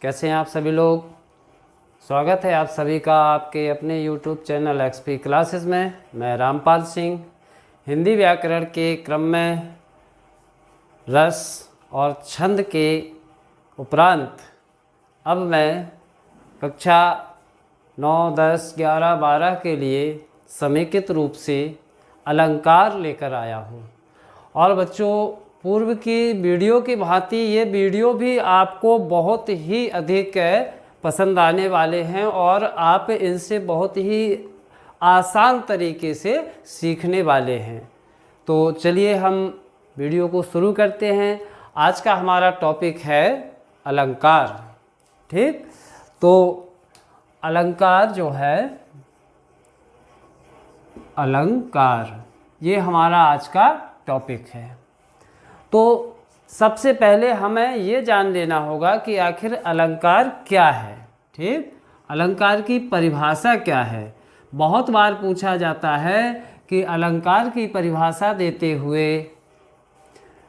कैसे हैं आप सभी लोग। स्वागत है आप सभी का आपके अपने YouTube चैनल एक्सपी क्लासेस में। मैं रामपाल सिंह हिंदी व्याकरण के क्रम में रस और छंद के उपरांत अब मैं कक्षा 9, 10, 11, 12 के लिए समेकित रूप से अलंकार लेकर आया हूँ। और बच्चों, पूर्व की वीडियो की भांति ये वीडियो भी आपको बहुत ही अधिक पसंद आने वाले हैं और आप इनसे बहुत ही आसान तरीके से सीखने वाले हैं। तो चलिए हम वीडियो को शुरू करते हैं। आज का हमारा टॉपिक है अलंकार। ठीक, तो अलंकार जो है, अलंकार ये हमारा आज का टॉपिक है। तो सबसे पहले हमें ये जान लेना होगा कि आखिर अलंकार क्या है। ठीक, अलंकार की परिभाषा क्या है। बहुत बार पूछा जाता है कि अलंकार की परिभाषा देते हुए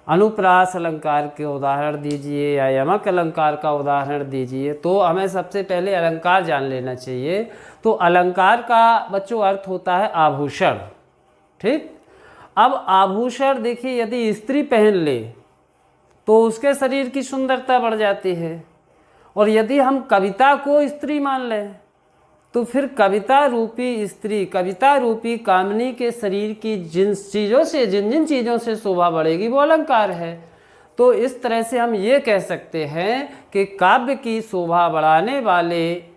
अनुप्रास अलंकार के उदाहरण दीजिए या यमक अलंकार का उदाहरण दीजिए। तो हमें सबसे पहले अलंकार जान लेना चाहिए। तो अलंकार का बच्चों अर्थ होता है आभूषण। ठीक, अब आभूषण देखिए, यदि स्त्री पहन ले तो उसके शरीर की सुंदरता बढ़ जाती है, और यदि हम कविता को स्त्री मान लें तो फिर कविता रूपी स्त्री, कविता रूपी कामिनी के शरीर की जिन जिन चीज़ों से शोभा बढ़ेगी वो अलंकार है। तो इस तरह से हम ये कह सकते हैं कि काव्य की शोभा बढ़ाने वाले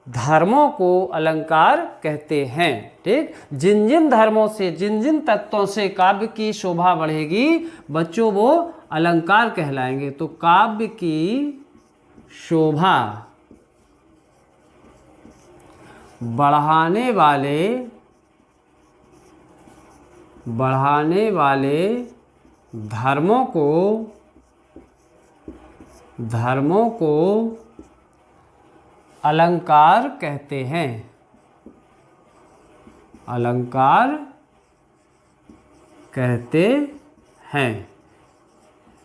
धर्मों को अलंकार कहते हैं। ठीक, जिन जिन धर्मों से, जिन जिन तत्वों से काव्य की शोभा बढ़ेगी बच्चों, वो अलंकार कहलाएंगे। तो काव्य की शोभा बढ़ाने वाले धर्मों को अलंकार कहते हैं। अलंकार कहते हैं।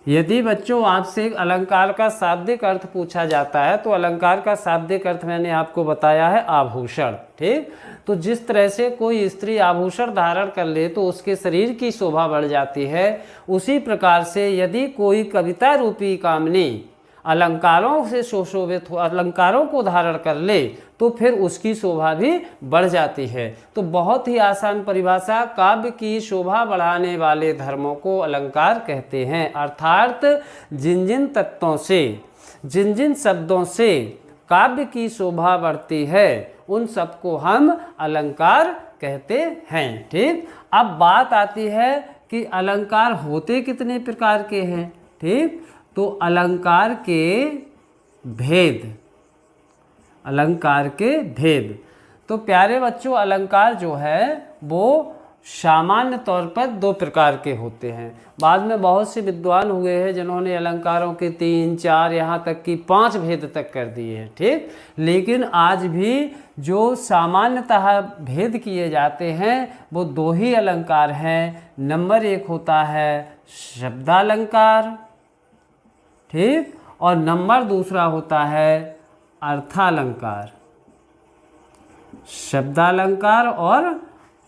यदि बच्चों आपसे अलंकार का शाब्दिक अर्थ पूछा जाता है तो अलंकार का शाब्दिक अर्थ मैंने आपको बताया है आभूषण। ठीक, तो जिस तरह से कोई स्त्री आभूषण धारण कर ले तो उसके शरीर की शोभा बढ़ जाती है, उसी प्रकार से यदि कोई कविता रूपी कामिनी अलंकारों से सुशोभित हो, अलंकारों को धारण कर ले तो फिर उसकी शोभा भी बढ़ जाती है। तो बहुत ही आसान परिभाषा, काव्य की शोभा बढ़ाने वाले धर्मों को अलंकार कहते हैं। अर्थात जिन जिन तत्वों से, जिन जिन शब्दों से काव्य की शोभा बढ़ती है उन सबको हम अलंकार कहते हैं। ठीक, अब बात आती है कि अलंकार होते कितने प्रकार के हैं। ठीक, तो अलंकार के भेद, तो प्यारे बच्चों, अलंकार जो है वो सामान्य तौर पर 2 प्रकार के होते हैं। बाद में बहुत से विद्वान हुए हैं जिन्होंने अलंकारों के 3, 4 यहाँ तक कि 5 भेद तक कर दिए हैं। ठीक, लेकिन आज भी जो सामान्यतः भेद किए जाते हैं वो 2 ही अलंकार हैं। नंबर 1 होता है शब्दालंकार। ठीक, और नंबर 2 होता है अर्थालंकार। शब्दालंकार और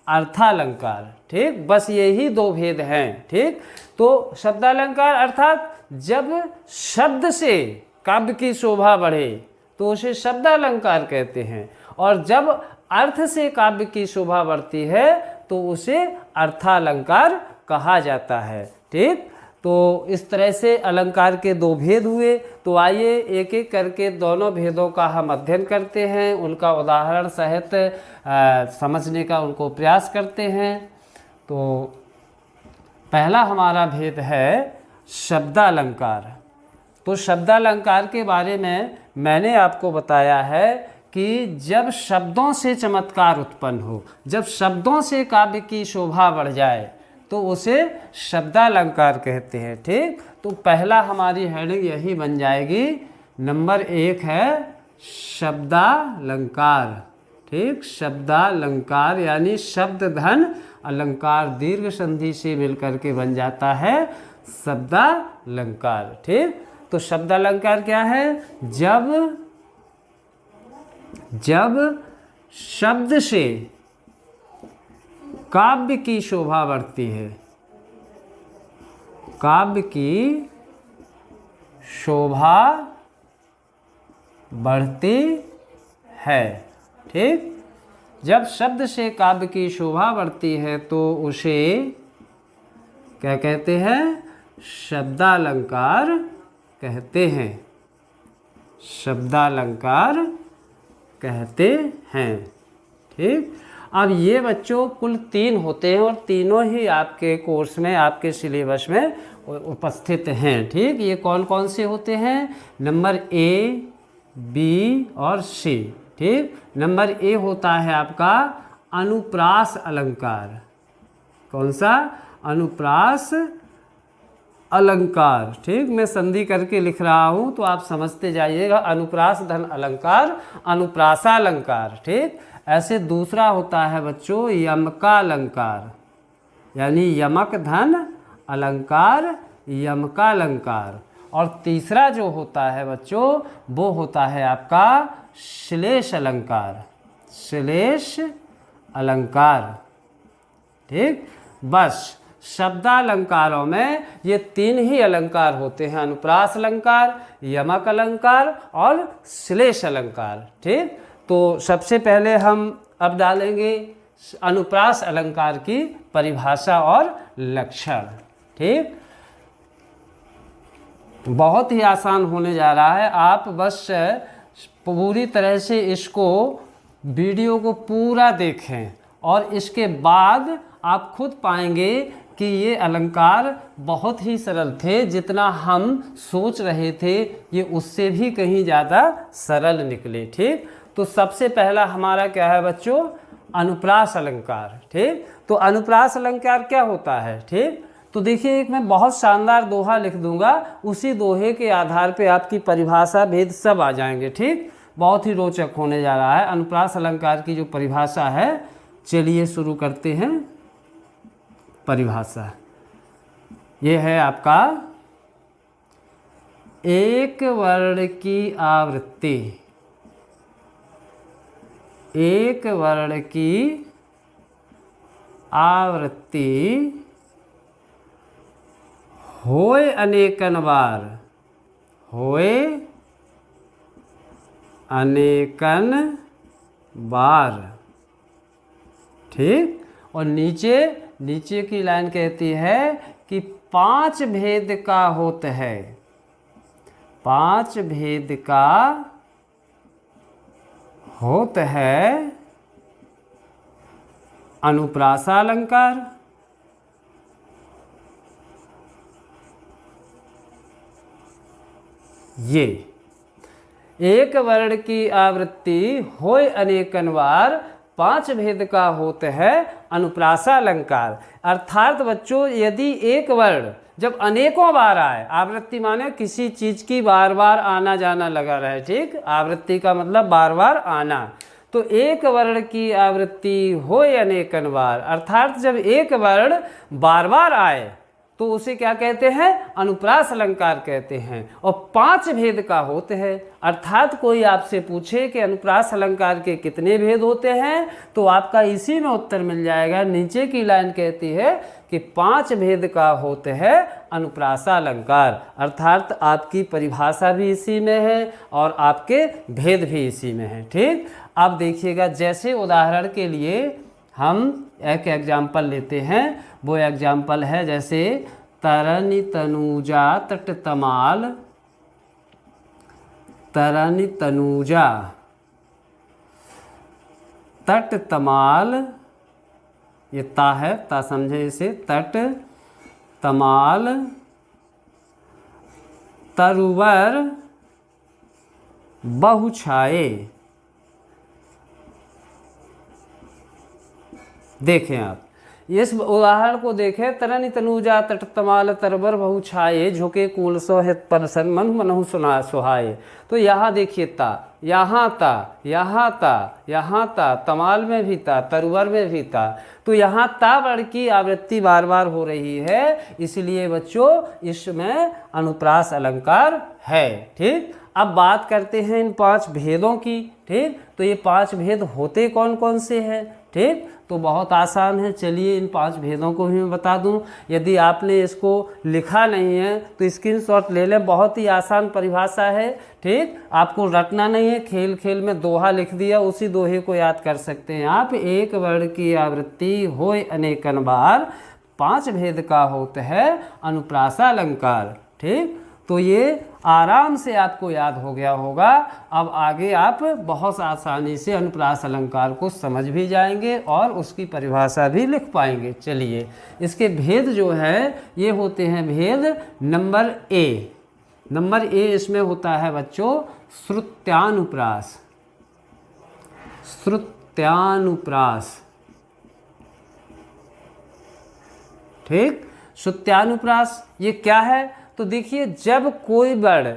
अर्थालंकार। ठीक, बस यही 2 भेद हैं। ठीक, तो शब्दालंकार अर्थात जब शब्द से काव्य की शोभा बढ़े तो उसे शब्दालंकार कहते हैं, और जब अर्थ से काव्य की शोभा बढ़ती है तो उसे अर्थालंकार कहा जाता है। ठीक, तो इस तरह से अलंकार के 2 भेद हुए। तो आइए एक एक करके दोनों भेदों का हम अध्ययन करते हैं, उनका उदाहरण सहित समझने का उनको प्रयास करते हैं। तो पहला हमारा भेद है शब्दालंकार। तो शब्दालंकार के बारे में मैंने आपको बताया है कि जब शब्दों से चमत्कार उत्पन्न हो, जब शब्दों से काव्य की शोभा बढ़ जाए तो उसे शब्दालंकार कहते हैं। ठीक, तो पहला हमारी हेडिंग यही बन जाएगी। नंबर 1 है शब्दालंकार। ठीक, शब्दालंकार यानी शब्द धन अलंकार दीर्घ संधि से मिलकर के बन जाता है शब्दालंकार। ठीक, तो शब्द अलंकार क्या है? जब शब्द से काव्य की शोभा बढ़ती है, काव्य की शोभा बढ़ती है। ठीक, जब शब्द से काव्य की शोभा बढ़ती है तो उसे क्या कहते हैं? शब्दालंकार कहते हैं, शब्दालंकार कहते हैं। ठीक, अब ये बच्चों कुल 3 होते हैं और तीनों ही आपके कोर्स में, आपके सिलेबस में उपस्थित हैं। ठीक, ये कौन कौन से होते हैं? नंबर ए, बी और सी। ठीक, नंबर ए होता है आपका अनुप्रास अलंकार। कौन सा? अनुप्रास अलंकार। ठीक, मैं संधि करके लिख रहा हूँ तो आप समझते जाइएगा। अनुप्रास धन अलंकार, अनुप्रासालंकार। ठीक, ऐसे दूसरा होता है बच्चों यमकालंकार, यानी यमक धन अलंकार, यमकालंकार। और तीसरा जो होता है बच्चों वो होता है आपका श्लेष अलंकार, श्लेष अलंकार। ठीक, बस शब्दालंकारों में ये 3 ही अलंकार होते हैं, अनुप्रास अलंकार, यमक अलंकार और श्लेष अलंकार। ठीक, तो सबसे पहले हम अब डालेंगे अनुप्रास अलंकार की परिभाषा और लक्षण। ठीक, बहुत ही आसान होने जा रहा है, आप बस पूरी तरह से इसको वीडियो को पूरा देखें और इसके बाद आप खुद पाएंगे कि ये अलंकार बहुत ही सरल थे। जितना हम सोच रहे थे ये उससे भी कहीं ज़्यादा सरल निकले। ठीक, तो सबसे पहला हमारा क्या है बच्चों? अनुप्रास अलंकार। ठीक, तो अनुप्रास अलंकार क्या होता है? ठीक, तो देखिए एक मैं बहुत शानदार दोहा लिख दूंगा, उसी दोहे के आधार पे आपकी परिभाषा भेद सब आ जाएंगे। ठीक, बहुत ही रोचक होने जा रहा है। अनुप्रास अलंकार की जो परिभाषा है, चलिए शुरू करते हैं। परिभाषा ये है आपका, एक वर्ण की आवृत्ति, एक वर्ण की आवृत्ति होए अनेकन बार, होए अनेकन बार। ठीक, और नीचे की लाइन कहती है कि 5 भेद का होत है, 5 भेद का होत है अनुप्रासालंकार। ये एक वर्ण की आवृत्ति होय अनेकन बार, 5 भेद का होता है अनुप्रासालंकार। अर्थात बच्चों यदि एक वर्ण जब अनेकों बार आए, आवृत्ति माने किसी चीज की बार बार आना जाना लगा रहे। ठीक, आवृत्ति का मतलब बार बार आना। तो एक वर्ण की आवृत्ति होय अनेकन बार, अर्थात जब एक वर्ण बार बार आए तो उसे क्या कहते हैं? अनुप्रास अलंकार कहते हैं। और 5 भेद का होते हैं, अर्थात कोई आपसे पूछे कि अनुप्रास अलंकार के कितने भेद होते हैं तो आपका इसी में उत्तर मिल जाएगा। नीचे की लाइन कहती है कि 5 भेद का होते हैं अनुप्रासालंकार, अर्थात आपकी परिभाषा भी इसी में है और आपके भेद भी इसी में है। ठीक, अब देखिएगा, जैसे उदाहरण के लिए हम एक एग्जाम्पल लेते हैं। वो एग्जाम्पल है जैसे तरनि तनूजा तट तमाल, तरनि तनूजा तट तमाल, ये ता है, ता समझे इसे, तट तमाल तरुवर बहुछाए। देखें आप, इस उदाहरण को देखें, तरनि तनुजा तट तमाल तरबर बहु छाये, झुके कूल सो हित परसन मन मनहु सुना सुहाये। तो यहाँ देखिए ता, यहाँ ता, यहाँ ता, यहाँ ता, तमाल में भी था, तरवर में भी था। तो यहाँ ता वर्ण की आवृत्ति बार बार हो रही है, इसलिए बच्चों इसमें अनुप्रास अलंकार है। ठीक, अब बात करते हैं इन 5 भेदों की। ठीक, तो ये 5 भेद होते कौन कौन से हैं? ठीक, तो बहुत आसान है, चलिए इन 5 भेदों को भी मैं बता दूं। यदि आपने इसको लिखा नहीं है तो स्क्रीनशॉट ले लें, बहुत ही आसान परिभाषा है। ठीक, आपको रटना नहीं है, खेल खेल में दोहा लिख दिया, उसी दोहे को याद कर सकते हैं आप। एक वर्ण की आवृत्ति होय अनेकन बार, 5 भेद का होता है अनुप्रासा अलंकार। ठीक, तो ये आराम से आपको याद हो गया होगा। अब आगे आप बहुत आसानी से अनुप्रास अलंकार को समझ भी जाएंगे और उसकी परिभाषा भी लिख पाएंगे। चलिए, इसके भेद जो है ये होते हैं भेद नंबर ए। नंबर ए इसमें होता है बच्चों श्रुत्यानुप्रास। श्रुत्यानुप्रास। ठीक, श्रुत्यानुप्रास ये क्या है? तो देखिए, जब कोई वर्ण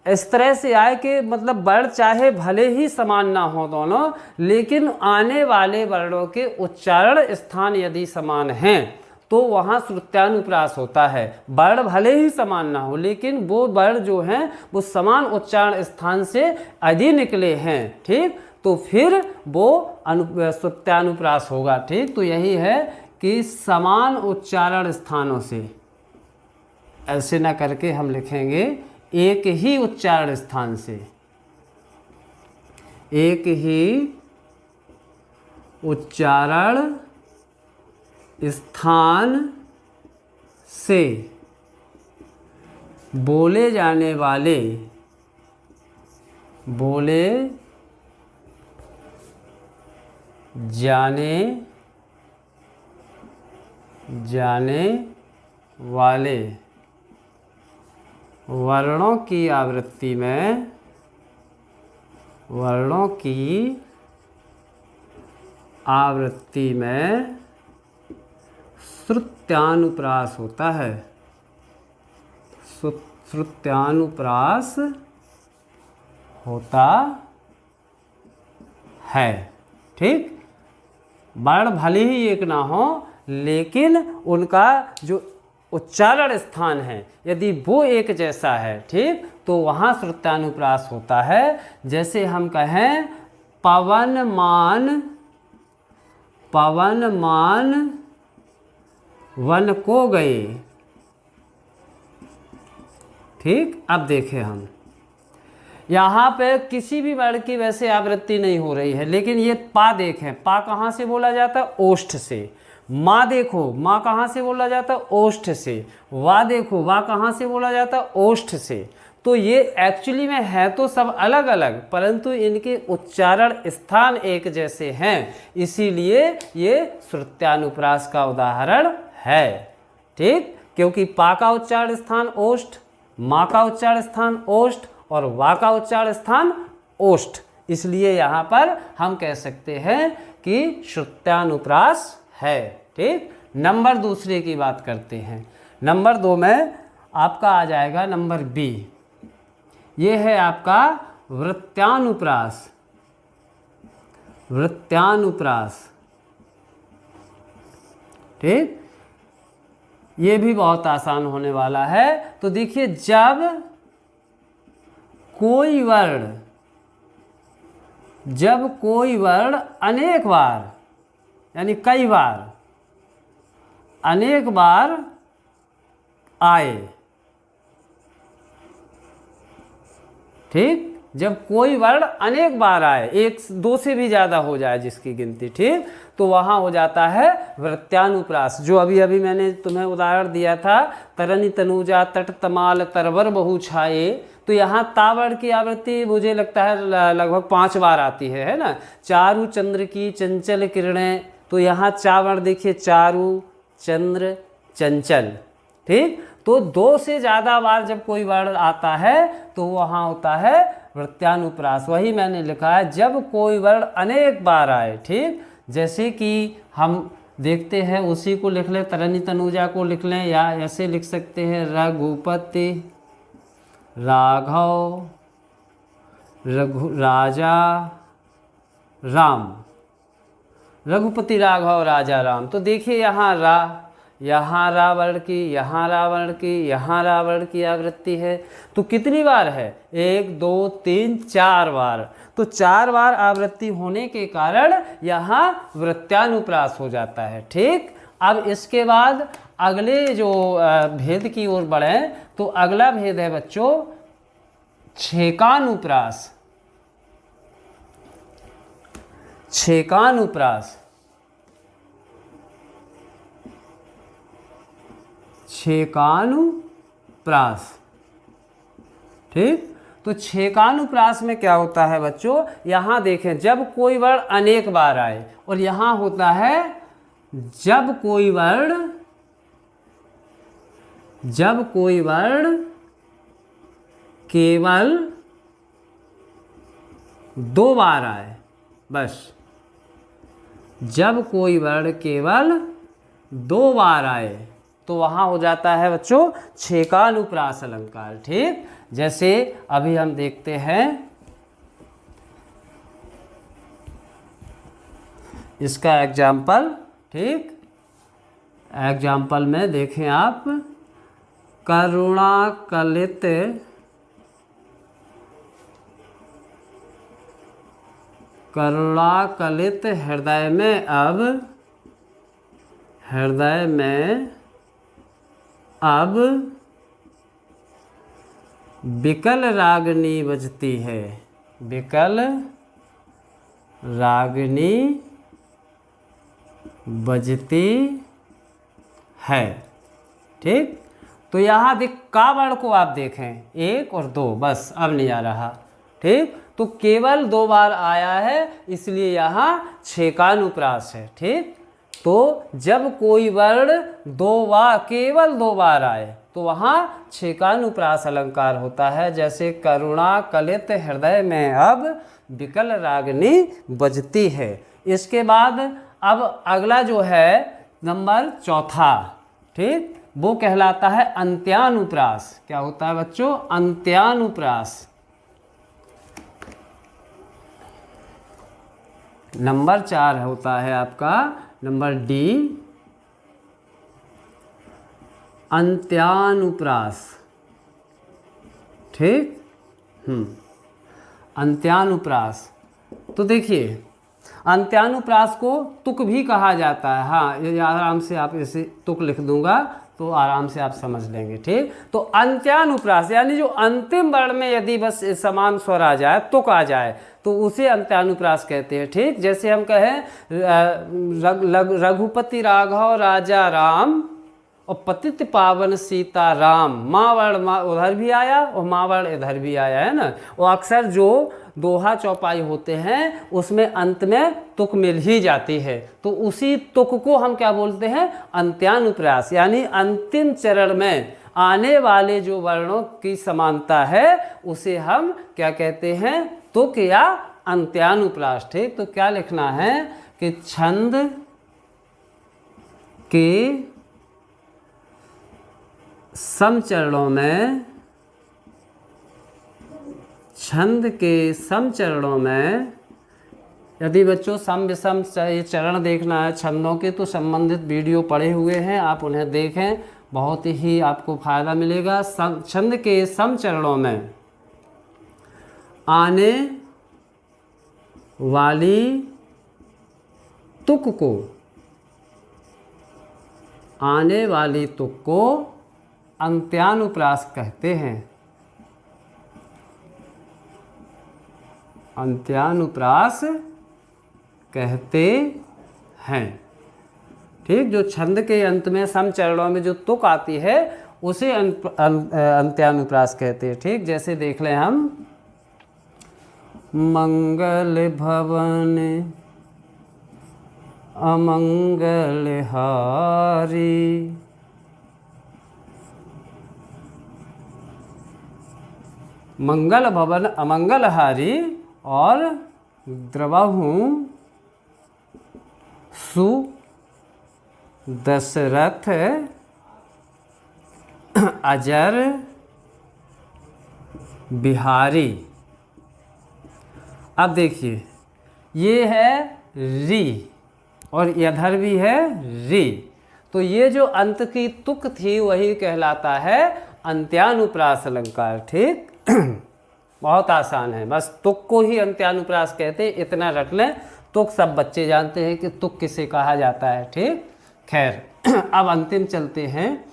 इस तरह से आए कि मतलब वर्ण चाहे भले ही समान ना हो दोनों, लेकिन आने वाले वर्णों के उच्चारण स्थान यदि समान हैं तो वहाँ श्रुत्यानुप्रास होता है। वर्ण भले ही समान ना हो, लेकिन वो वर्ण जो हैं वो समान उच्चारण स्थान से यदि निकले हैं, ठीक, तो फिर वो श्रुत्यानुप्रास होगा। ठीक, तो यही है कि समान उच्चारण स्थानों से, ऐसे ना करके हम लिखेंगे एक ही उच्चारण स्थान से, एक ही उच्चारण स्थान से बोले जाने वाले, बोले जाने वाले वर्णों की आवृत्ति में, वर्णों की आवृत्ति में श्रुत्यानुप्रास होता है। श्रुत्यानुप्रास होता है। ठीक, वर्ण भले ही एक ना हो, लेकिन उनका जो उच्चारण स्थान है यदि वो एक जैसा है, ठीक, तो वहाँ श्रुत्यानुप्रास होता है। जैसे हम कहें पवन मान, पवन मान वन को गए। ठीक, अब देखें हम यहाँ पे किसी भी वर्ण की वैसे आवृत्ति नहीं हो रही है, लेकिन ये पा देखें, पा कहाँ से बोला जाता है? ओष्ठ से। माँ देखो, माँ कहाँ से बोला जाता है? ओष्ठ से। वा देखो, वा कहाँ से बोला जाता है? ओष्ठ से। तो ये एक्चुअली में है तो सब अलग अलग, परंतु इनके उच्चारण स्थान एक जैसे हैं, इसीलिए ये श्रुत्यानुप्रास का उदाहरण है। ठीक, क्योंकि पा का उच्चारण स्थान ओष्ठ, माँ का उच्चारण स्थान ओष्ठ और वा का उच्चारण स्थान ओष्ठ, इसलिए यहाँ पर हम कह सकते हैं कि श्रुत्यानुप्रास है। ठीक, नंबर दूसरे की बात करते हैं। नंबर 2 में आपका आ जाएगा नंबर बी, ये है आपका वृत्त्यानुप्रास। वृत्त्यानुप्रास। ठीक, ये भी बहुत आसान होने वाला है। तो देखिए, जब कोई वर्ण अनेक बार, यानी कई बार, अनेक बार आए। ठीक, जब कोई वर्ण अनेक बार आए, एक दो से भी ज़्यादा हो जाए जिसकी गिनती, ठीक, तो वहाँ हो जाता है वृत्त्यानुप्रास। जो अभी अभी मैंने तुम्हें उदाहरण दिया था, तरनि तनुजा तट तमाल तरवर बहु छाये, तो यहाँ तावड़ की आवृत्ति मुझे लगता है लगभग 5 बार आती है ना। चारु चंद्र की चंचल किरणें, तो यहाँ चावड़ देखिए, चारु चंद्र चंचल। ठीक, तो 2 से ज़्यादा बार जब कोई वर्ण आता है तो वहाँ होता है वृत्त्यानुप्रास। वही मैंने लिखा है, जब कोई वर्ण अनेक बार आए। ठीक, जैसे कि हम देखते हैं, उसी को लिख लें, तरनी तनुजा को लिख लें, या ऐसे लिख सकते हैं रघुपति राघव राजा राम, रघुपति राघव राजा राम। तो देखिए यहाँ रावण की, यहाँ रावण की, यहाँ रावण की आवृत्ति है। तो कितनी बार है? 1 2 3 4 बार। तो 4 बार आवृत्ति होने के कारण यहाँ वृत्यानुप्रास हो जाता है। ठीक, अब इसके बाद अगले जो भेद की ओर बढ़ें तो अगला भेद है बच्चों छेकानुप्रास। छेकानुप्रास, छेकानुप्रास। ठीक, तो छेकानुप्रास में क्या होता है बच्चों? यहां देखें, जब कोई वर्ण अनेक बार आए, और यहां होता है जब कोई वर्ण केवल 2 बार आए, बस। जब कोई वर्ण केवल 2 बार आए तो वहाँ हो जाता है बच्चों छेकानुप्रास अलंकार। ठीक, जैसे अभी हम देखते हैं इसका एग्जाम्पल। ठीक, एग्जाम्पल में देखें आप, करुणाकलित हृदय में अब विकल रागनी बजती है, विकल रागनी बजती है। ठीक, तो यहाँ का वर्ण को आप देखें 1 और 2, बस, अब नहीं आ रहा। ठीक, तो केवल 2 बार आया है, इसलिए यहाँ छेकानुप्रास है। ठीक, तो जब कोई वर्ण केवल 2 बार आए तो वहाँ छेकानुप्रास अलंकार होता है। जैसे करुणा कलित हृदय में अब विकल रागनी बजती है। इसके बाद अब अगला जो है नंबर 4, ठीक, वो कहलाता है अंत्यानुप्रास। क्या होता है बच्चों? अंत्यानुप्रास। नंबर 4 होता है आपका नंबर डी, अंत्यानुप्रास। ठीक, अंत्यानुप्रास। तो देखिए, अंत्यानुप्रास को तुक भी कहा जाता है। हाँ, ये आराम से आप इसे तुक लिख दूंगा तो आराम से आप समझ लेंगे। ठीक, तो अंत्यानुप्रास यानी जो अंतिम वर्ण में यदि बस समान स्वर आ जाए, तुक आ जाए, तो उसे अंत्यानुप्रास कहते हैं। ठीक, जैसे हम कहें रघुपति राघव राजा राम और पतित पावन सीता राम, माँ वर्ण उधर भी आया और माँ वर्ण इधर भी आया है ना। और अक्सर जो दोहा चौपाई होते हैं उसमें अंत में तुक मिल ही जाती है, तो उसी तुक को हम क्या बोलते हैं? अंत्यानुप्रास। यानी अंतिम चरण में आने वाले जो वर्णों की समानता है उसे हम क्या कहते हैं? तुक या अंत्यानुप्रास। ठीक, तो क्या लिखना है कि छंद के समचरणों में यदि बच्चों सम विषम चरण देखना है छंदों के, तो संबंधित वीडियो पड़े हुए हैं, आप उन्हें देखें, बहुत ही आपको फायदा मिलेगा। छंद के सम चरणों में आने वाली तुक को अंत्यानुप्रास कहते हैं। अंत्यानुप्रास कहते हैं। ठीक, जो छंद के अंत में सम चरणों में जो तुक आती है उसे अंत्यानुप्रास कहते हैं। ठीक, जैसे देख लें हम, मंगल भवन अमंगलहारी, मंगल भवन अमंगलहारी और द्रवहूँ दशरथ अजर बिहारी। अब देखिए ये है री और इधर भी है री, तो ये जो अंत की तुक थी वही कहलाता है अंत्यानुप्रास अलंकार। ठीक बहुत आसान है, बस तुक को ही अंत्यानुप्रास कहते हैं, इतना रख लें। तुक सब बच्चे जानते हैं कि तुक किसे कहा जाता है। ठीक, खैर अब अंतिम चलते हैं।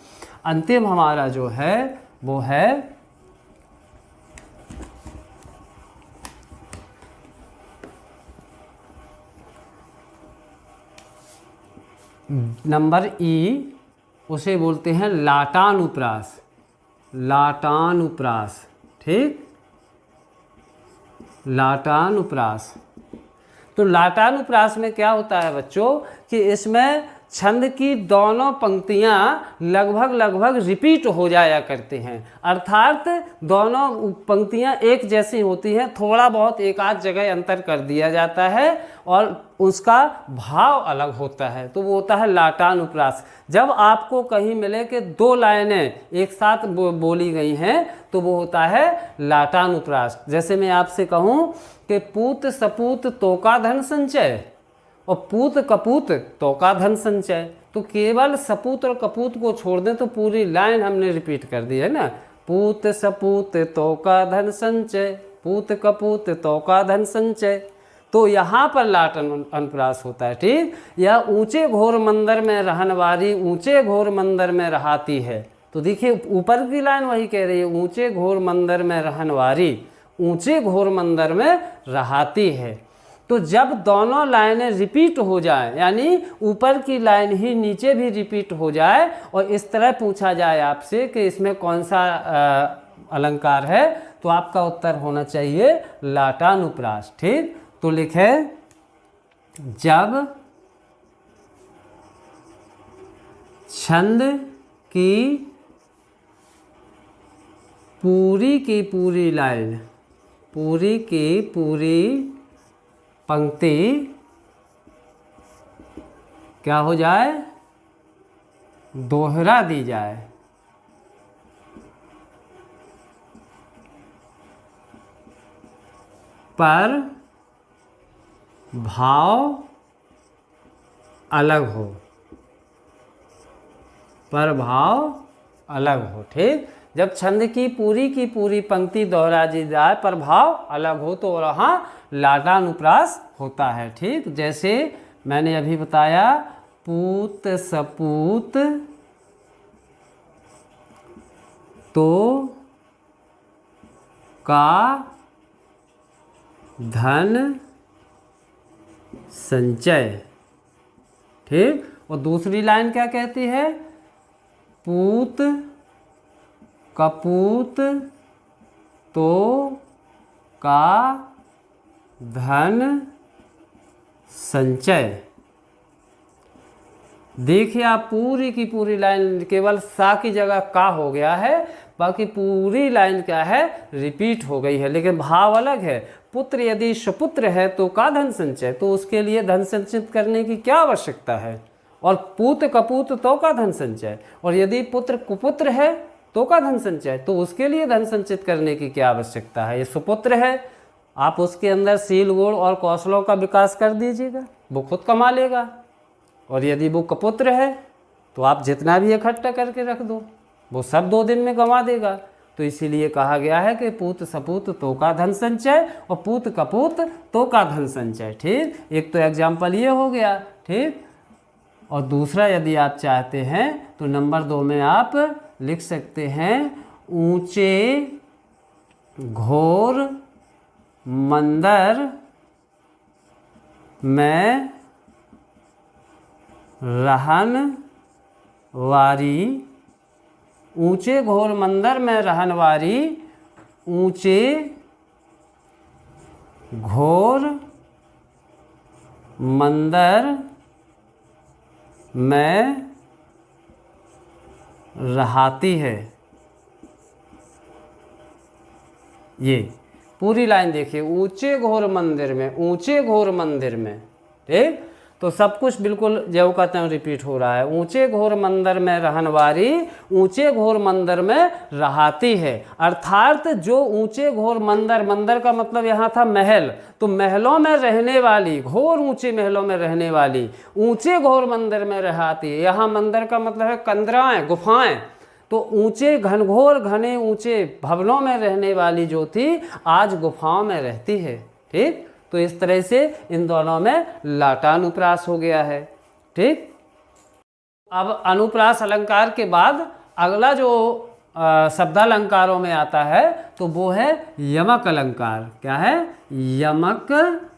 अंतिम हमारा जो है वो है नंबर ई, उसे बोलते हैं लाटानुप्रास। लाटानुप्रास, ठीक, लाटानुप्रास। तो लाटानुप्रास में क्या होता है बच्चों कि इसमें छंद की दोनों पंक्तियाँ लगभग रिपीट हो जाया करते हैं, अर्थात दोनों पंक्तियाँ एक जैसी होती हैं, थोड़ा बहुत एक आध जगह अंतर कर दिया जाता है और उसका भाव अलग होता है, तो वो होता है लाटानुप्रास। जब आपको कहीं मिले कि दो लाइनें एक साथ बोली गई हैं तो वो होता है लाटानुप्रास। जैसे मैं आपसे कहूँ कि पूत सपूत तो का धन संचय और पूत कपूत तो का धन संचय, तो केवल सपूत और कपूत को छोड़ दें तो पूरी लाइन हमने रिपीट कर दी है ना। पूत सपूत तो का धन संचय, पूत कपूत तो का धन संचय, तो यहाँ पर लाटानुप्रास होता है। ठीक, या ऊंचे घोर मंदिर में रहनवारी ऊंचे घोर मंदिर में रहाती है, तो देखिए ऊपर की लाइन वही कह रही है, ऊंचे घोर मंदिर में रहनवारी ऊंचे घोर मंदिर में रहाती है। तो जब दोनों लाइनें रिपीट हो जाए, यानी ऊपर की लाइन ही नीचे भी रिपीट हो जाए और इस तरह पूछा जाए आपसे कि इसमें कौन सा अलंकार है, तो आपका उत्तर होना चाहिए लाटानुप्रास। ठीक, तो लिखे जब छंद की पूरी लाइन, पूरी की पूरी पंक्ति क्या हो जाए, दोहरा दी जाए, पर भाव अलग हो, पर भाव अलग हो। ठीक, जब छंद की पूरी पंक्ति दोहरा दी जाए पर भाव अलग हो तो वहाँ लाटानुप्रास होता है। ठीक, जैसे मैंने अभी बताया पूत सपूत तो का धन संचय। ठीक, और दूसरी लाइन क्या कहती है, पूत कपूत तो का धन संचय। देखिए आप पूरी की पूरी लाइन केवल सा की जगह का हो गया है, बाकी पूरी लाइन क्या है, रिपीट हो गई है, लेकिन भाव अलग है। पुत्र यदि सुपुत्र है तो का धन संचय, तो उसके लिए धन संचित करने की क्या आवश्यकता है। और पूत कपूत तो का धन संचय, और यदि पुत्र कुपुत्र है तो का धन संचय, तो उसके लिए धन संचित करने की क्या आवश्यकता है। ये सुपुत्र है, आप उसके अंदर शील गुण और कौशलों का विकास कर दीजिएगा, वो खुद कमा लेगा। और यदि वो कपुत्र है तो आप जितना भी इकट्ठा करके रख दो, वो सब 2 दिन में कमा देगा। तो इसीलिए कहा गया है कि पूत सपूत तो का धन संचय और पूत कपूत तो का धन संचय। ठीक, एक तो एग्जाम्पल ये हो गया। ठीक, और दूसरा यदि आप चाहते हैं तो नंबर 2 में आप लिख सकते हैं ऊंचे घोर मंदिर में रहन वारी, ऊंचे घोर मंदिर में रहन वारी ऊंचे घोर मंदिर में रहाती है। ये पूरी लाइन देखिए, ऊंचे घोर मंदिर में, ऊंचे घोर मंदिर में। ठीक, तो सब कुछ बिल्कुल ज्यों का त्यों रिपीट हो रहा है। ऊंचे घोर मंदिर में रहनवारी, ऊंचे घोर मंदिर में रहाती है। अर्थात जो ऊंचे घोर मंदिर, मंदिर का मतलब यहाँ था महल, तो महलों में रहने वाली, घोर ऊंचे महलों में रहने वाली, ऊंचे घोर मंदिर में रहाती है। यहाँ मंदिर का मतलब है कंदराएं, गुफाएं। तो ऊंचे घनघोर घने ऊंचे भवनों में रहने वाली जो थी, आज गुफाओं में रहती है। ठीक, तो इस तरह से इन दोनों में लाटानुप्रास हो गया है। ठीक, अब अनुप्रास अलंकार के बाद अगला जो शब्दालंकारों में आता है तो वो है यमक अलंकार। क्या है? यमक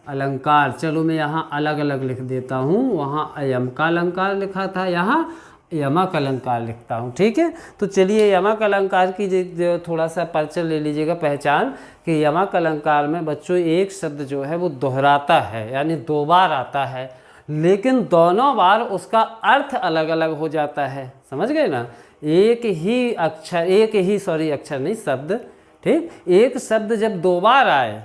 अलंकार। चलो मैं यहाँ अलग अलग लिख देता हूँ, वहाँ यमका अलंकार लिखा था, यहाँ यमक अलंकार लिखता हूँ। ठीक है, तो चलिए यमक अलंकार की जो थोड़ा सा परिचय ले लीजिएगा, पहचान कि यमक अलंकार में बच्चों एक शब्द जो है वो दोहराता है, यानी 2 बार आता है, लेकिन दोनों बार उसका अर्थ अलग अलग हो जाता है। समझ गए ना? एक ही अक्षर नहीं, शब्द। ठीक, एक शब्द जब 2 बार आए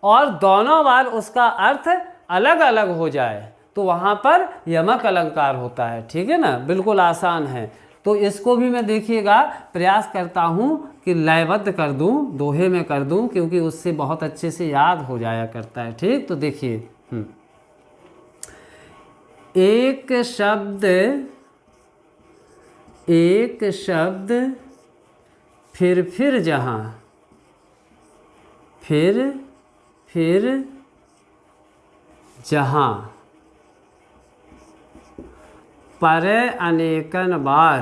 और दोनों बार उसका अर्थ अलग अलग हो जाए तो वहाँ पर यमक अलंकार होता है। ठीक है ना? बिल्कुल आसान है। तो इसको भी मैं देखिएगा प्रयास करता हूँ कि लयबद्ध कर दूँ, दोहे में कर दूँ, क्योंकि उससे बहुत अच्छे से याद हो जाया करता है। ठीक, तो देखिए, एक शब्द फिर जहाँ, फिर जहाँ, परे अनेकन बार,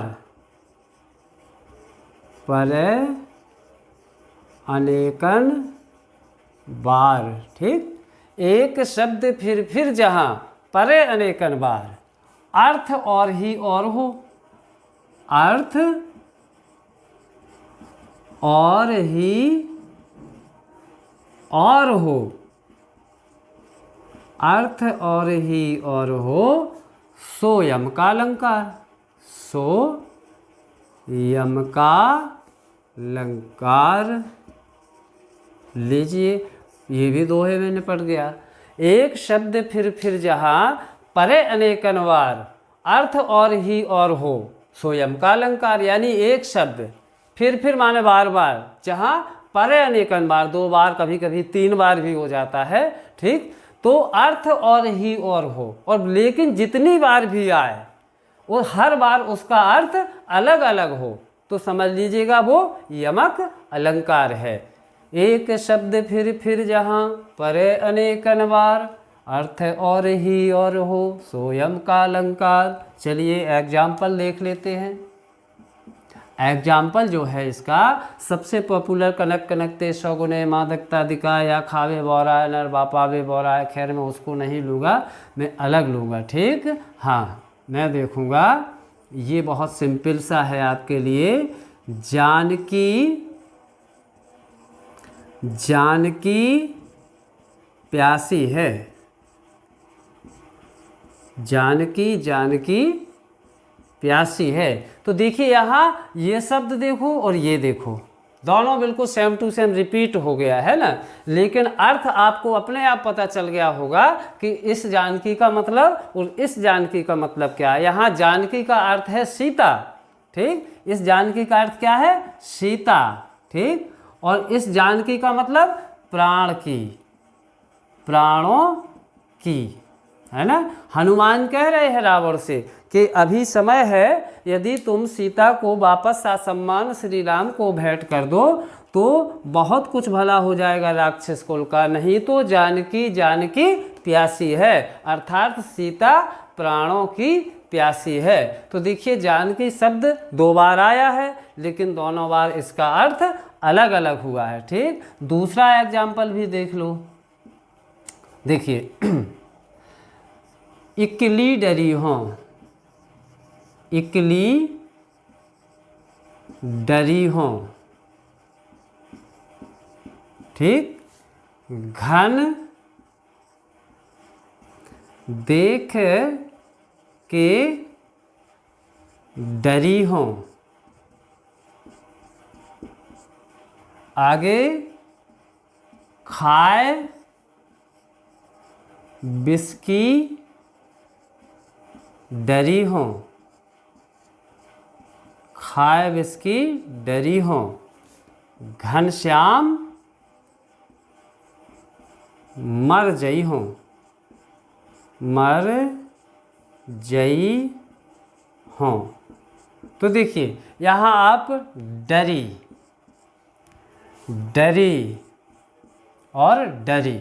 परे अनेकन बार। ठीक, एक शब्द फिर जहाँ, परे अनेकन बार, अर्थ और ही और हो, अर्थ और ही और हो, अर्थ और ही और हो, सो यमका अलंकार, सो यमका अलंकार। लीजिए, ये भी दोहे में निपट गया। एक शब्द फिर जहाँ, परे अनेकन बार, अर्थ और ही और हो, सो यमका अलंकार। यानी एक शब्द फिर माने बार बार, जहाँ परे अनेकन बार, 2 बार, कभी कभी 3 बार भी हो जाता है। ठीक, तो अर्थ और ही और हो, और लेकिन जितनी बार भी आए वो हर बार उसका अर्थ अलग अलग हो, तो समझ लीजिएगा वो यमक अलंकार है। एक शब्द फिर जहाँ, परे अनेकन बार, अर्थ और ही और हो, सो यमका अलंकार। चलिए एग्जाम्पल देख लेते हैं। एग्जाम्पल जो है इसका सबसे पॉपुलर, कनक कनकते सौगुने मादकता दिखा, या खावे बोरा है नर बापावे बोरा है। खैर मैं उसको नहीं लूँगा, मैं अलग लूँगा। ठीक, हाँ मैं देखूँगा। ये बहुत सिंपल सा है आपके लिए। जानकी प्यासी है, जानकी प्यासी है। तो देखिए यहाँ ये शब्द देखो और ये देखो, दोनों बिल्कुल सेम टू सेम रिपीट हो गया है ना, लेकिन अर्थ आपको अपने आप पता चल गया होगा कि इस जानकी का मतलब और इस जानकी का मतलब क्या है। यहाँ जानकी का अर्थ है सीता। ठीक, इस जानकी का अर्थ क्या है? सीता। ठीक, और इस जानकी का मतलब प्राण की, प्राणों की, है ना। हनुमान कह रहे हैं रावण से कि अभी समय है, यदि तुम सीता को वापस ससम्मान श्री राम को भेंट कर दो तो बहुत कुछ भला हो जाएगा राक्षस कुल का, नहीं तो जानकी प्यासी है, अर्थात सीता प्राणों की प्यासी है। तो देखिए जानकी शब्द 2 बार आया है, लेकिन दोनों बार इसका अर्थ अलग अलग हुआ है। ठीक, दूसरा एग्जाम्पल भी देख लो। देखिए, इकली डरी हों, इकली डरी हों। ठीक, घन देख के डरी हों। आगे, खाए बिस्की डरी हों, खाए बिस्की डरी हों, घनश्याम मर जई हों, मर जई हों। तो देखिए यहाँ आप डरी, डरी और डरी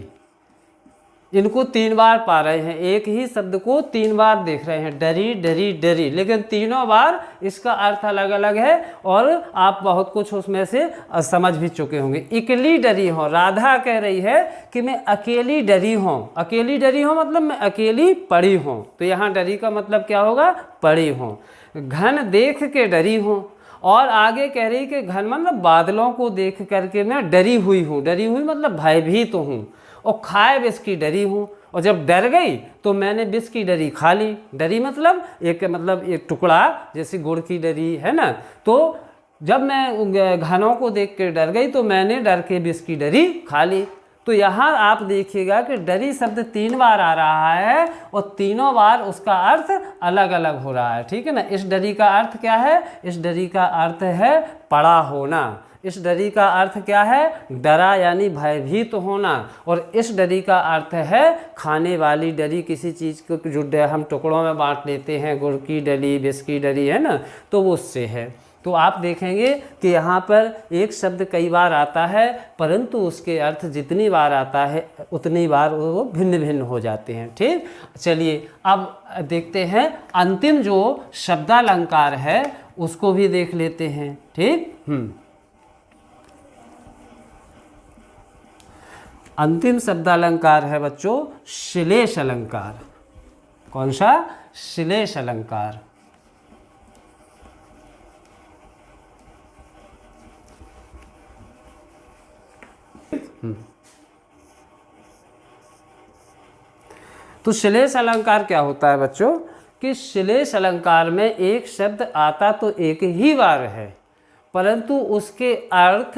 इनको 3 बार पा रहे हैं, एक ही शब्द को 3 बार देख रहे हैं, डरी डरी डरी, लेकिन तीनों बार इसका अर्थ अलग अलग है और आप बहुत कुछ उसमें से समझ भी चुके होंगे। इकली डरी हो, राधा कह रही है कि मैं अकेली डरी हूँ, अकेली डरी हूँ मतलब मैं अकेली पड़ी हूँ, तो यहाँ डरी का मतलब क्या होगा, पड़ी हूँ। घन देख के डरी हूँ, और आगे कह रही कि घन मतलब बादलों को देख करके मैं डरी हुई हूँ, डरी हुई मतलब भयभीत तो हूँ, और खाए विष की डरी हूँ, और जब डर गई तो मैंने विष की डरी खा ली। डरी मतलब एक टुकड़ा, जैसे गुड़ की डरी है ना, तो जब मैं घनों को देख के डर गई तो मैंने डर के विष की डरी खा ली। तो यहाँ आप देखिएगा कि डरी शब्द 3 बार आ रहा है और तीनों बार उसका अर्थ अलग अलग हो रहा है, ठीक है ना। इस डरी का अर्थ क्या है, इस डरी का अर्थ है पड़ा होना, इस डरी का अर्थ क्या है, डरा यानी भयभीत होना, और इस डरी का अर्थ है खाने वाली डरी, किसी चीज़ को जो हम टुकड़ों में बांट लेते हैं, गुड़ की डली, विष की डली है ना, तो वो उससे है। तो आप देखेंगे कि यहाँ पर एक शब्द कई बार आता है, परंतु उसके अर्थ जितनी बार आता है उतनी बार वो भिन्न भिन्न हो जाते हैं, ठीक। चलिए अब देखते हैं अंतिम जो शब्दालंकार है उसको भी देख लेते हैं, ठीक। अंतिम शब्दालंकार है बच्चों श्लेष अलंकार। कौन सा, श्लेष अलंकार। तो श्लेष अलंकार क्या होता है बच्चों, कि श्लेष अलंकार में एक शब्द आता तो एक ही बार है, परंतु उसके अर्थ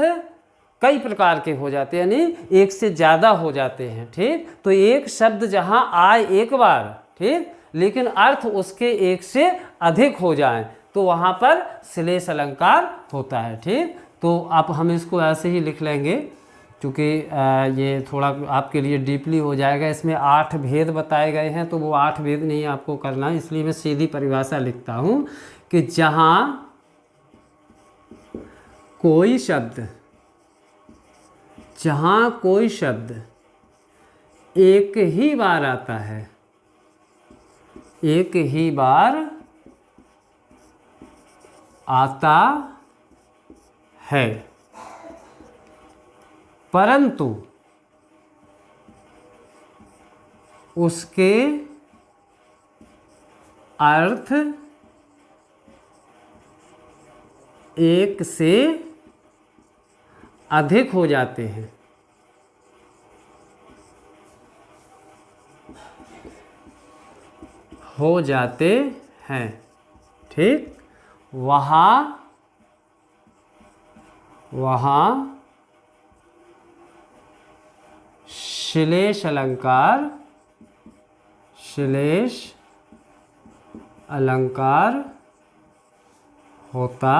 कई प्रकार के हो जाते हैं, यानी एक से ज़्यादा हो जाते हैं, ठीक। तो एक शब्द जहाँ आए एक बार, ठीक, लेकिन अर्थ उसके एक से अधिक हो जाएं, तो वहाँ पर श्लेष अलंकार होता है, ठीक। तो आप हम इसको ऐसे ही लिख लेंगे, क्योंकि ये थोड़ा आपके लिए डीपली हो जाएगा। इसमें 8 भेद बताए गए हैं, तो वो 8 भेद नहीं आपको करना, इसलिए मैं सीधी परिभाषा लिखता हूँ कि जहाँ कोई शब्द, जहाँ कोई शब्द एक ही बार आता है, एक ही बार आता है, परंतु उसके अर्थ एक से अधिक हो जाते हैं, हो जाते हैं, ठीक। वहाँ श्लेष अलंकार, श्लेष अलंकार होता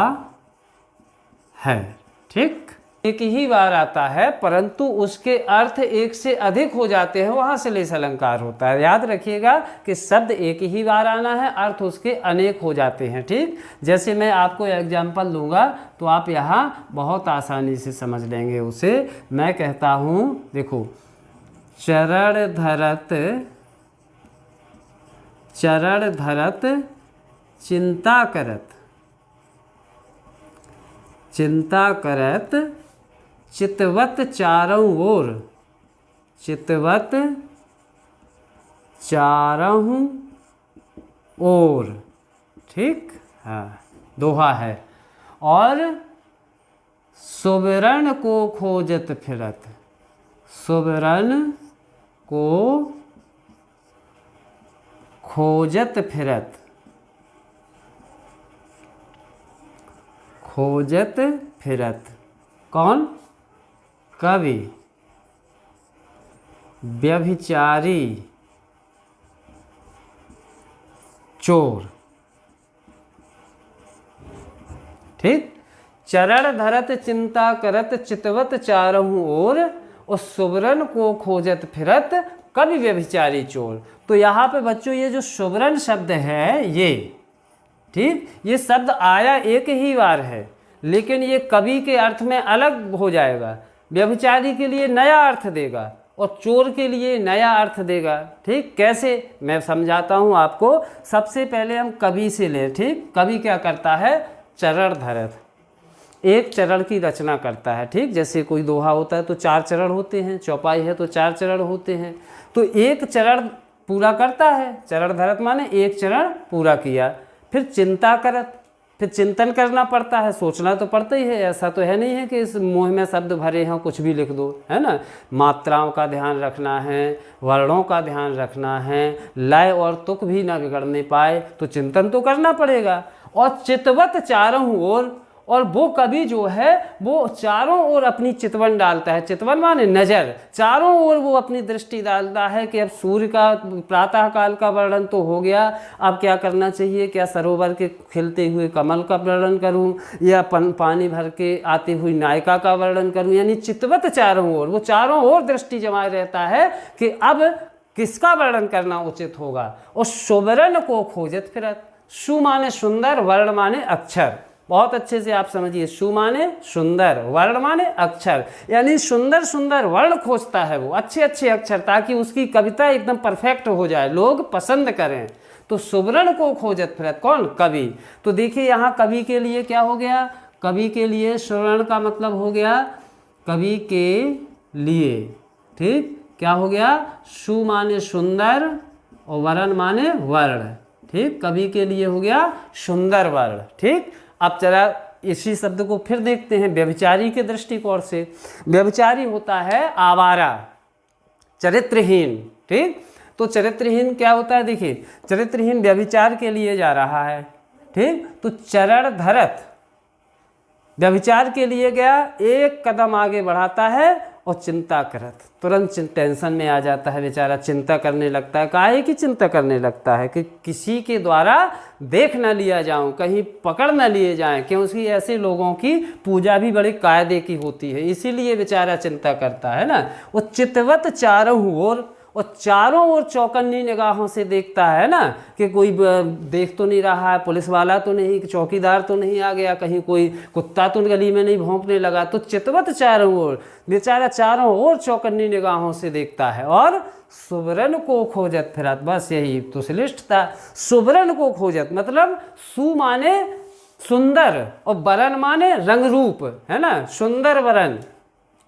है, ठीक। एक ही बार आता है परंतु उसके अर्थ एक से अधिक हो जाते हैं, वहाँ श्लेष अलंकार होता है। याद रखिएगा कि शब्द एक ही बार आना है, अर्थ उसके अनेक हो जाते हैं, ठीक। जैसे मैं आपको एग्जाम्पल दूंगा तो आप यहाँ बहुत आसानी से समझ लेंगे उसे। मैं कहता हूँ, देखो, चरण धरत, चरण धरत चिंता करत, चिंता करत चितवत चारों ओर, चितवत चारों ओर, ठीक। हाँ, दोहा है। और सुबरन को खोजत फिरत, सुबरन को खोजत फिरत, खोजत फिरत, कौन, कवि। व्यभिचारी चोर। ठीक, चरण धरत चिंता करत चितवत चारहु ओर, और सुवरन को खोजत फिरत कवि व्यभिचारी चोर। तो यहाँ पे बच्चों ये जो सुवरन शब्द है ये, ठीक, ये शब्द आया एक ही बार है, लेकिन ये कवि के अर्थ में अलग हो जाएगा। व्यभिचारी के लिए नया अर्थ देगा और चोर के लिए नया अर्थ देगा। ठीक, कैसे मैं समझाता हूँ आपको। सबसे पहले हम कवि से लें। ठीक, कवि क्या करता है, चरण धरत, एक चरण की रचना करता है। ठीक, जैसे कोई दोहा होता है तो 4 चरण होते हैं, चौपाई है तो 4 चरण होते हैं, तो एक चरण पूरा करता है। चरण धरत माने एक चरण पूरा किया। फिर चिंता करत, फिर चिंतन करना पड़ता है, सोचना तो पड़ता ही है। ऐसा तो है नहीं है कि इस मुँह में शब्द भरे हैं कुछ भी लिख दो, है ना। मात्राओं का ध्यान रखना है, वर्णों का ध्यान रखना है, लय और तुक भी ना बिगड़ने पाए, तो चिंतन तो करना पड़ेगा। और चितवत चारों ओर, और वो कवि जो है वो चारों ओर अपनी चितवन डालता है। चितवन माने नज़र, चारों ओर वो अपनी दृष्टि डालता है कि अब सूर्य का प्रातः काल का वर्णन तो हो गया, अब क्या करना चाहिए, क्या सरोवर के खिलते हुए कमल का वर्णन करूं, या पानी भर के आती हुई नायिका का वर्णन करूं। यानी चितवत चारों ओर, वो चारों ओर दृष्टि जमाए रहता है कि अब किसका वर्णन करना उचित होगा। और सुवरन को खोजत फिरत, सु माने सुंदर, वर्ण माने अक्षर। बहुत अच्छे से आप समझिए, सु माने सुंदर, वर्ण माने अक्षर, यानी सुंदर सुंदर वर्ण खोजता है वो, अच्छे अच्छे अक्षर, ताकि उसकी कविता एकदम परफेक्ट हो जाए, लोग पसंद करें। तो सुवर्ण को खोजत फिरत, कौन, कवि। तो देखिए यहाँ कवि के लिए क्या हो गया, कवि के लिए सुवर्ण का मतलब हो गया कवि के लिए। ठीक, क्या हो गया, सु माने सुंदर और वर्ण माने वर्ण। ठीक, कवि के लिए हो गया सुंदर वर्ण। ठीक, अब जरा इसी शब्द को फिर देखते हैं व्यभिचारी के दृष्टिकोण से। व्यभिचारी होता है आवारा, चरित्रहीन। ठीक, तो चरित्रहीन क्या होता है, देखिए चरित्रहीन व्यभिचार के लिए जा रहा है। ठीक, तो चरण धरत व्यभिचार के लिए गया, एक कदम आगे बढ़ाता है और चिंता करत, तुरंत टेंशन में आ जाता है बेचारा, चिंता करने लगता है। काहे की चिंता करने लगता है कि किसी के द्वारा देख न लिया जाऊं, कहीं पकड़ न लिए जाएं, क्योंकि ऐसे लोगों की पूजा भी बड़े कायदे की होती है, इसीलिए बेचारा चिंता करता है ना। वो चितवत चारों ओर, और चारों ओर चौकन्नी निगाहों से देखता है ना, कि कोई देख तो नहीं रहा है, पुलिस वाला तो नहीं, चौकीदार तो नहीं आ गया, कहीं कोई कुत्ता तो गली में नहीं भौंकने लगा। तो चितवत चारों ओर, बेचारा चारों ओर चौकन्नी निगाहों से देखता है। और सुवरन को खोजत फिरत, बस यही तो श्लिष्ट था। सुवरन को खोजत मतलब सु माने सुंदर और वरन माने रंग रूप, है ना, सुंदर वरन।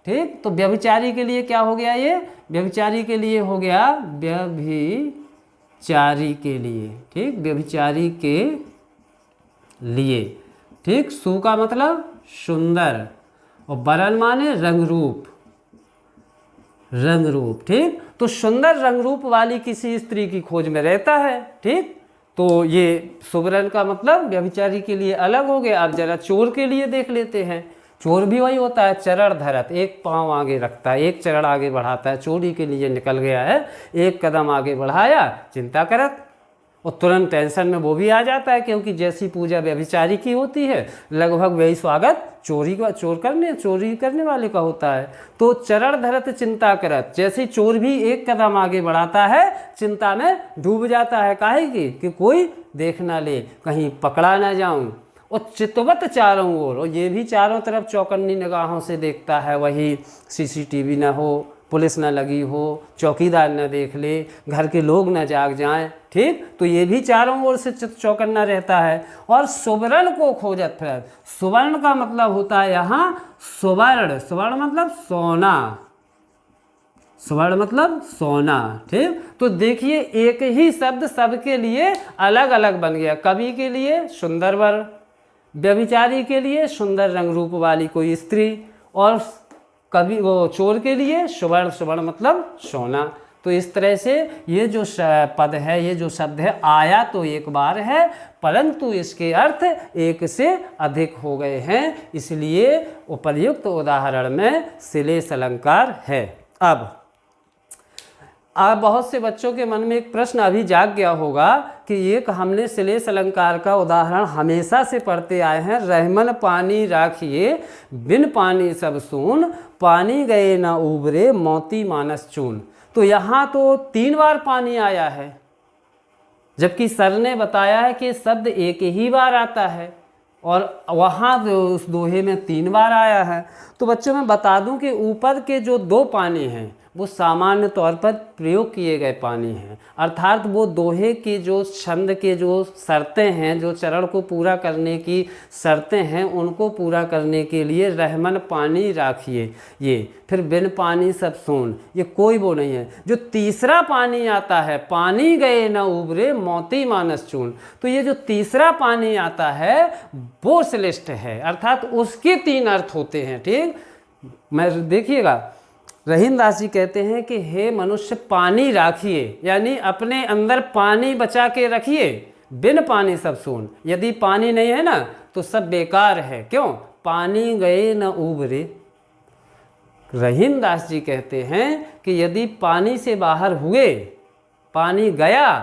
ठीक, तो व्यभिचारी के लिए क्या हो गया, ये व्यभिचारी के लिए हो गया, व्यभिचारी के लिए। ठीक, व्यभिचारी के लिए। ठीक, सु का मतलब सुंदर और वरन माने रंग रूप, रंग रूप। ठीक, तो सुंदर रंग रूप वाली किसी स्त्री की खोज में रहता है। ठीक, तो ये सुवरन का मतलब व्यभिचारी के लिए अलग हो गया। अब जरा चोर के लिए देख लेते हैं। चोर भी वही होता है, चरण धरत, एक पांव आगे रखता है, एक चरण आगे बढ़ाता है, चोरी के लिए निकल गया है, एक कदम आगे बढ़ाया, चिंता करत, और तुरंत टेंशन में वो भी आ जाता है, क्योंकि जैसी पूजा व्यभिचारी की होती है लगभग वही स्वागत चोरी करने वाले का होता है। तो चरण धरत चिंता करत, जैसे चोर भी एक कदम आगे बढ़ाता है, चिंता में डूब जाता है। काहे कि कोई देख ना ले, कहीं पकड़ा ना जाऊं। और चितवत चारों ओर, और ये भी चारों तरफ चौकन्नी निगाहों से देखता है, वही सीसीटीवी ना हो, पुलिस ना लगी हो, चौकीदार ना देख ले, घर के लोग ना जाग जाएं। ठीक, तो ये भी चारों ओर से चौकन्ना रहता है। और सुवर्ण को खोजत फिरत, सुवर्ण का मतलब होता है यहाँ सुवर्ण, सुवर्ण मतलब सोना, सुवर्ण मतलब सोना। ठीक, तो देखिए एक ही शब्द सबके लिए अलग अलग बन गया। कवि के लिए सुंदर वर्ण, व्यभिचारी के लिए सुंदर रंग रूप वाली कोई स्त्री, और कवि वो चोर के लिए सुवर्ण, सुवर्ण मतलब सोना। तो इस तरह से ये जो पद है, ये जो शब्द है, आया तो एक बार है, परंतु इसके अर्थ एक से अधिक हो गए हैं, इसलिए उपर्युक्त उदाहरण में श्लेष अलंकार है। अब बहुत से बच्चों के मन में एक प्रश्न अभी जाग गया होगा कि एक हमने श्लेष अलंकार का उदाहरण हमेशा से पढ़ते आए हैं, रहमन पानी राखिए बिन पानी सब सून, पानी गए न उबरे मोती मानस चून। तो यहाँ तो 3 बार पानी आया है, जबकि सर ने बताया है कि शब्द एक ही बार आता है और वहाँ उस दोहे में 3 बार आया है। तो बच्चों मैं बता दूं कि ऊपर के जो 2 पानी हैं वो सामान्य तौर पर प्रयोग किए गए पानी हैं, अर्थात वो दोहे के जो छंद के जो शर्तें हैं, जो चरण को पूरा करने की शर्तें हैं, उनको पूरा करने के लिए रहमन पानी राखिए, ये फिर बिन पानी सब सून, ये कोई वो नहीं है। जो तीसरा पानी आता है, पानी गए न उबरे मोती मानस चून, तो ये जो तीसरा पानी आता है वो श्रेष्ठ है, अर्थात उसके 3 अर्थ होते हैं। ठीक, मैं देखिएगा रहीमदास जी कहते हैं कि हे मनुष्य पानी राखिए, यानी अपने अंदर पानी बचा के रखिए, बिन पानी सब सून, यदि पानी नहीं है ना तो सब बेकार है। क्यों? पानी गए न उबरे। रहीमदास जी कहते हैं कि यदि पानी से बाहर हुए, पानी गया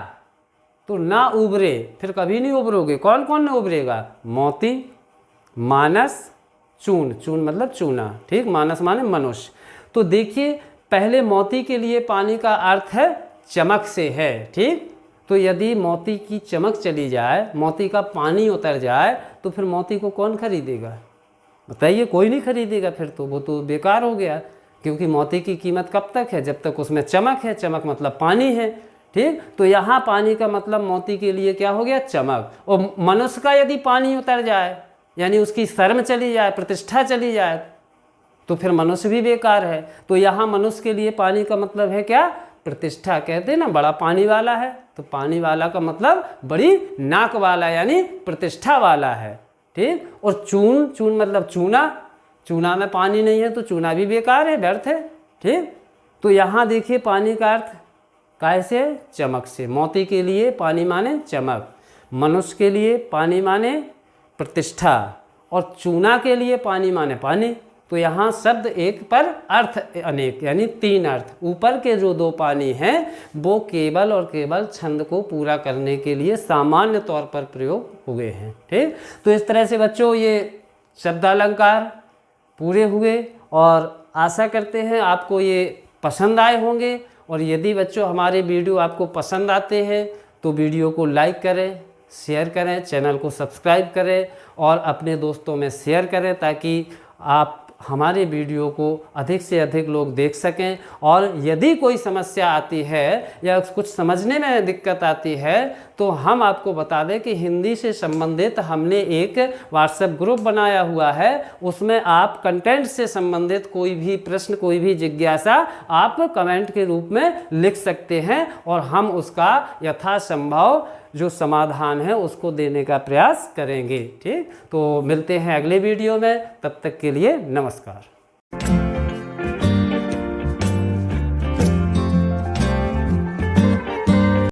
तो ना उबरे, फिर कभी नहीं उबरोगे। कौन कौन नहीं उबरेगा? मोती, मानस, चून, चून मतलब चूना, ठीक, मानस माने मनुष्य। तो देखिए पहले मोती के लिए पानी का अर्थ है चमक से है, ठीक। तो यदि मोती की चमक चली जाए, मोती का पानी उतर जाए, तो फिर मोती को कौन खरीदेगा? बताइए, कोई नहीं खरीदेगा, फिर तो वो तो बेकार हो गया। क्योंकि मोती की कीमत कब तक है? जब तक उसमें चमक है, चमक मतलब पानी है, ठीक। तो यहाँ पानी का मतलब मोती के लिए क्या हो गया? चमक। और मनुष्य का यदि पानी उतर जाए, यानी उसकी शर्म चली जाए, प्रतिष्ठा चली जाए, तो फिर मनुष्य भी बेकार है। तो यहाँ मनुष्य के लिए पानी का मतलब है क्या? प्रतिष्ठा। कहते हैं ना बड़ा पानी वाला है, तो पानी वाला का मतलब बड़ी नाक वाला, यानी प्रतिष्ठा वाला है, ठीक। और चून, चून मतलब चूना, चूना में पानी नहीं है तो चूना भी बेकार है, व्यर्थ है, ठीक। तो यहाँ देखिए पानी का अर्थ कैसे? चमक से। मोती के लिए पानी माने चमक, मनुष्य के लिए पानी माने प्रतिष्ठा, और चूना के लिए पानी माने पानी। तो यहाँ शब्द एक पर अर्थ अनेक, यानी 3 अर्थ। ऊपर के जो 2 पानी हैं वो केवल और केवल छंद को पूरा करने के लिए सामान्य तौर पर प्रयोग हुए हैं, ठीक। तो इस तरह से बच्चों ये शब्दालंकार पूरे हुए, और आशा करते हैं आपको ये पसंद आए होंगे। और यदि बच्चों हमारे वीडियो आपको पसंद आते हैं तो वीडियो को लाइक करें, शेयर करें, चैनल को सब्सक्राइब करें और अपने दोस्तों में शेयर करें, ताकि आप हमारे वीडियो को अधिक से अधिक लोग देख सकें। और यदि कोई समस्या आती है या कुछ समझने में दिक्कत आती है तो हम आपको बता दें कि हिंदी से संबंधित हमने एक व्हाट्सएप ग्रुप बनाया हुआ है। उसमें आप कंटेंट से संबंधित कोई भी प्रश्न, कोई भी जिज्ञासा आप कमेंट के रूप में लिख सकते हैं और हम उसका यथासंभव जो समाधान है उसको देने का प्रयास करेंगे, ठीक। तो मिलते हैं अगले वीडियो में, तब तक के लिए नमस्कार।